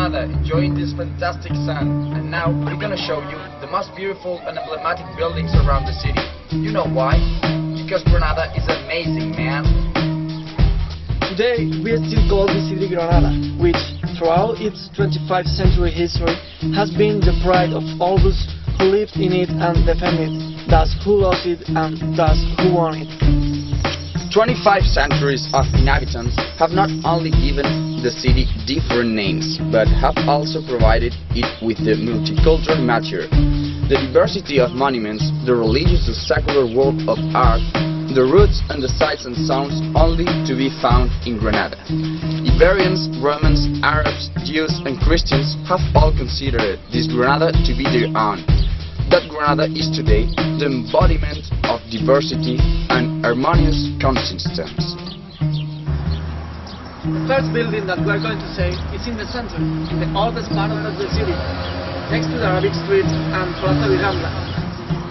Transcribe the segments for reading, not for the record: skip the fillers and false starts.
Granada, enjoying this fantastic sun. And now we're gonna show you the most beautiful and emblematic buildings around the city. You know why? Because Granada is amazing, man. Today we still call the city Granada, which, throughout its 25th century history, has been the pride of all those who lived in it and defended it, thus who lost it and thus who won it. 25 centuries of inhabitants have not only given the city different names, but have also provided it with the multicultural material, the diversity of monuments, the religious and secular world of art, the roots and the sights and sounds only to be found in Granada. Iberians, Romans, Arabs, Jews and Christians have all considered this Granada to be their own. That Granada is today the embodiment of diversity and harmonious coexistence. The first building that we are going to say is in the center, in the oldest part of the city, next to the Arabic Street and Plaza de Rambla.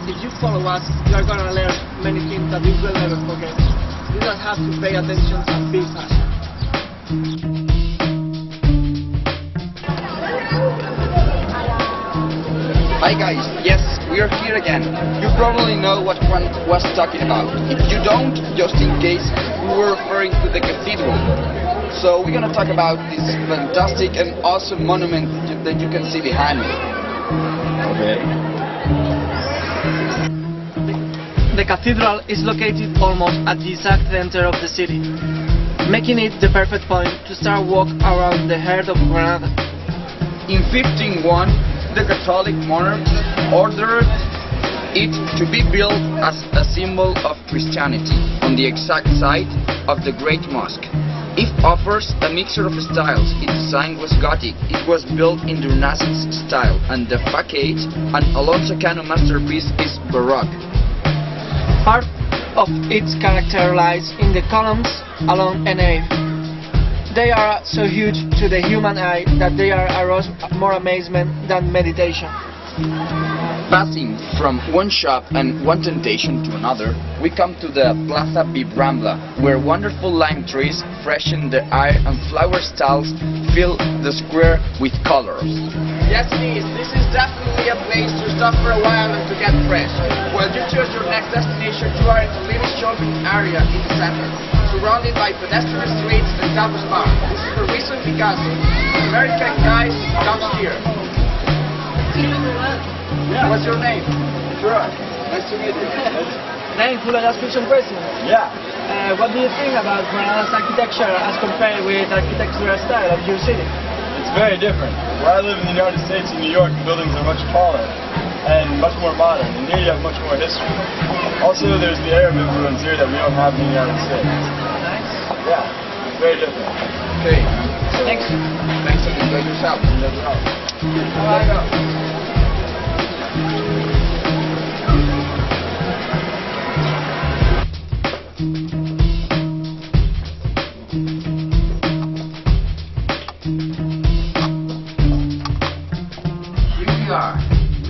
If you follow us, you are going to learn many things that you will never forget. You just have to pay attention and be patient. Hi guys, yes, we are here again. You probably know what Juan was talking about. If you don't, just in case, we were referring to the cathedral. So we're gonna talk about this fantastic and awesome monument that you can see behind me. Okay. The cathedral is located almost at the exact center of the city, making it the perfect point to start walk around the heart of Granada. In 1501, the Catholic monarchs ordered it to be built as a symbol of Christianity on the exact site of the Great Mosque. It offers a mixture of styles. Its design was Gothic, it was built in the Renaissance style, and the facade, an Alonso Cano masterpiece, is Baroque. Part of its character lies in the columns along a nave. They are so huge to the human eye that they are arouse more amazement than meditation. Passing from one shop and one temptation to another, we come to the Plaza de Rambla, where wonderful lime trees freshen the air and flower stalls fill the square with colors. Yes, please, this is definitely a place to stop for a while and to get fresh. While you choose your next destination, you are in the little shopping area in the center, surrounded by pedestrian streets and campus bar. This is the reason because American guys comes here. Yeah. What's your name? Sure. Nice to meet you. Name, could I ask you some questions? Yeah. What do you think about Granada's architecture as compared with architectural style of your city? It's very different. Where I live in the United States, in New York, the buildings are much taller and much more modern, and here you have much more history. Also, there's the Arab influence here that we don't have in the United States. Nice. Yeah, it's very different. Okay. Thanks. Thanks and enjoy yourself. Bye.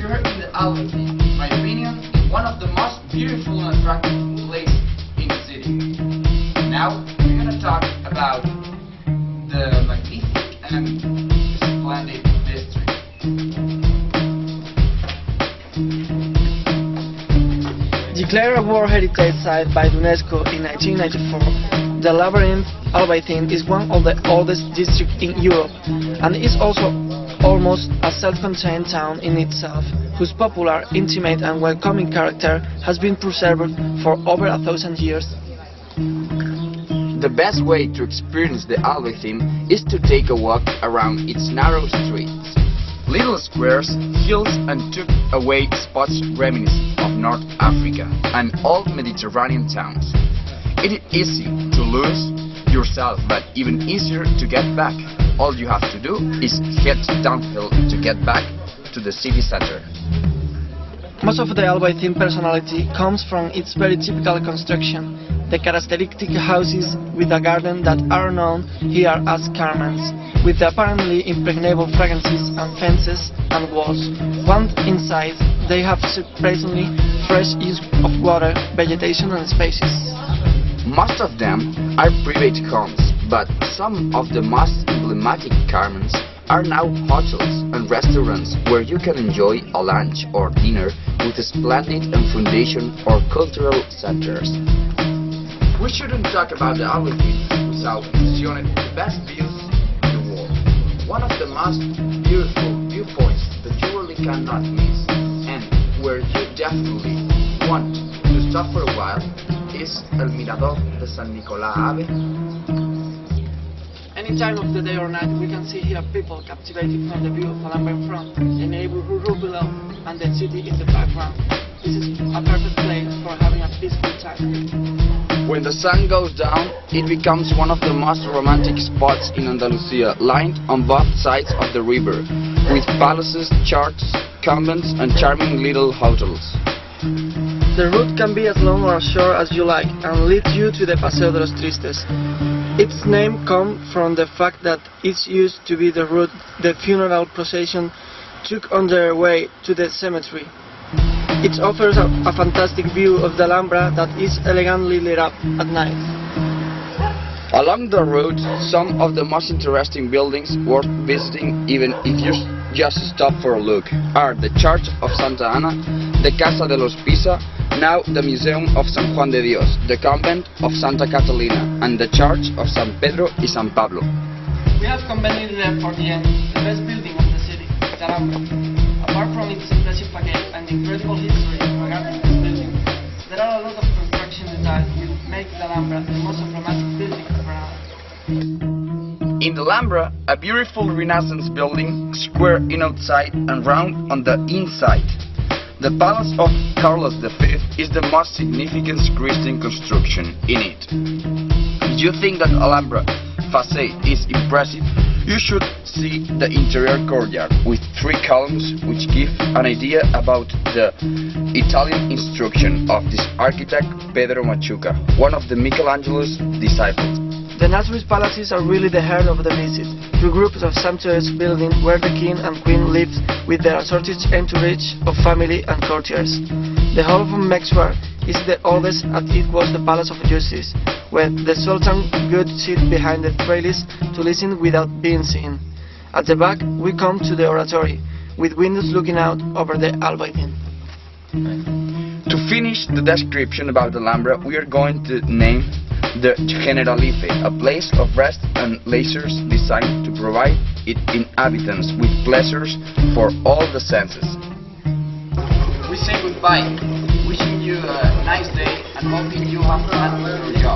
We're in the Alvity, in my opinion, one of the most beautiful and attractive places in the city. Now, we're gonna talk about the magnificent and splendid district. Declared a World Heritage Site by UNESCO in 1994, the Labyrinth Albayzín is one of the oldest districts in Europe and is also almost a self-contained town in itself, whose popular, intimate and welcoming character has been preserved for over 1,000 years. The best way to experience the Albayzín is to take a walk around its narrow streets. Little squares, hills and took away spots reminiscent of North Africa and old Mediterranean towns. It is easy to lose yourself, but even easier to get back. All you have to do is head downhill to get back to the city center. Most of the Albayzín personality comes from its very typical construction, the characteristic houses with a garden that are known here as carmens, with the apparently impregnable fragrances and fences and walls. Once inside, they have surprisingly fresh use of water, vegetation and spaces. Most of them are private homes, but some of the most emblematic carmens are now hotels and restaurants where you can enjoy a lunch or dinner with a splendid and foundation or cultural centers. We shouldn't talk about the Albufeira without mentioning the best views in the world. One of the most beautiful viewpoints that you really cannot miss, and where you definitely want to stop for a while, is El Mirador de San Nicolás Ave. Any time of the day or night, we can see here people captivated from the view of Alhambra in front, the neighborhood below, and the city in the background. This is a perfect place for having a peaceful time. When the sun goes down, it becomes one of the most romantic spots in Andalusia, lined on both sides of the river, with palaces, churches, convents, and charming little hotels. The route can be as long or as short as you like, and leads you to the Paseo de los Tristes. Its name comes from the fact that it used to be the route the funeral procession took on their way to the cemetery. It offers a fantastic view of the Alhambra that is elegantly lit up at night. Along the route, some of the most interesting buildings worth visiting, even if you just stop for a look, are the Church of Santa Ana, the Casa de los Pisa, now the Museum of San Juan de Dios, the Convent of Santa Catalina, and the Church of San Pedro y San Pablo. We have convened there for the end, the best building of the city, the Alhambra. Apart from its impressive facade and the incredible history regarding this building, there are a lot of construction details which make the Alhambra the most emblematic building of Granada. In the Alhambra, a beautiful Renaissance building, square in outside and round on the inside. The Palace of Carlos V is the most significant Christian construction in it. If you think that Alhambra facade is impressive, you should see the interior courtyard with 3 columns which give an idea about the Italian instruction of this architect Pedro Machuca, one of the Michelangelo's disciples. The Nazareth palaces are really the heart of the visit, 2 groups of sumptuous buildings where the king and queen lived with their assorted entourage of family and courtiers. The Hall of Mexwar is the oldest as it was the Palace of Justice, where the Sultan would sit behind the trellis to listen without being seen. At the back we come to the oratory, with windows looking out over the Albaicín. To finish the description about the Alhambra, we are going to name the Generalife, a place of rest and leisure designed to provide its inhabitants with pleasures for all the senses. We say goodbye, wishing you a nice day and hoping you have fun with your job.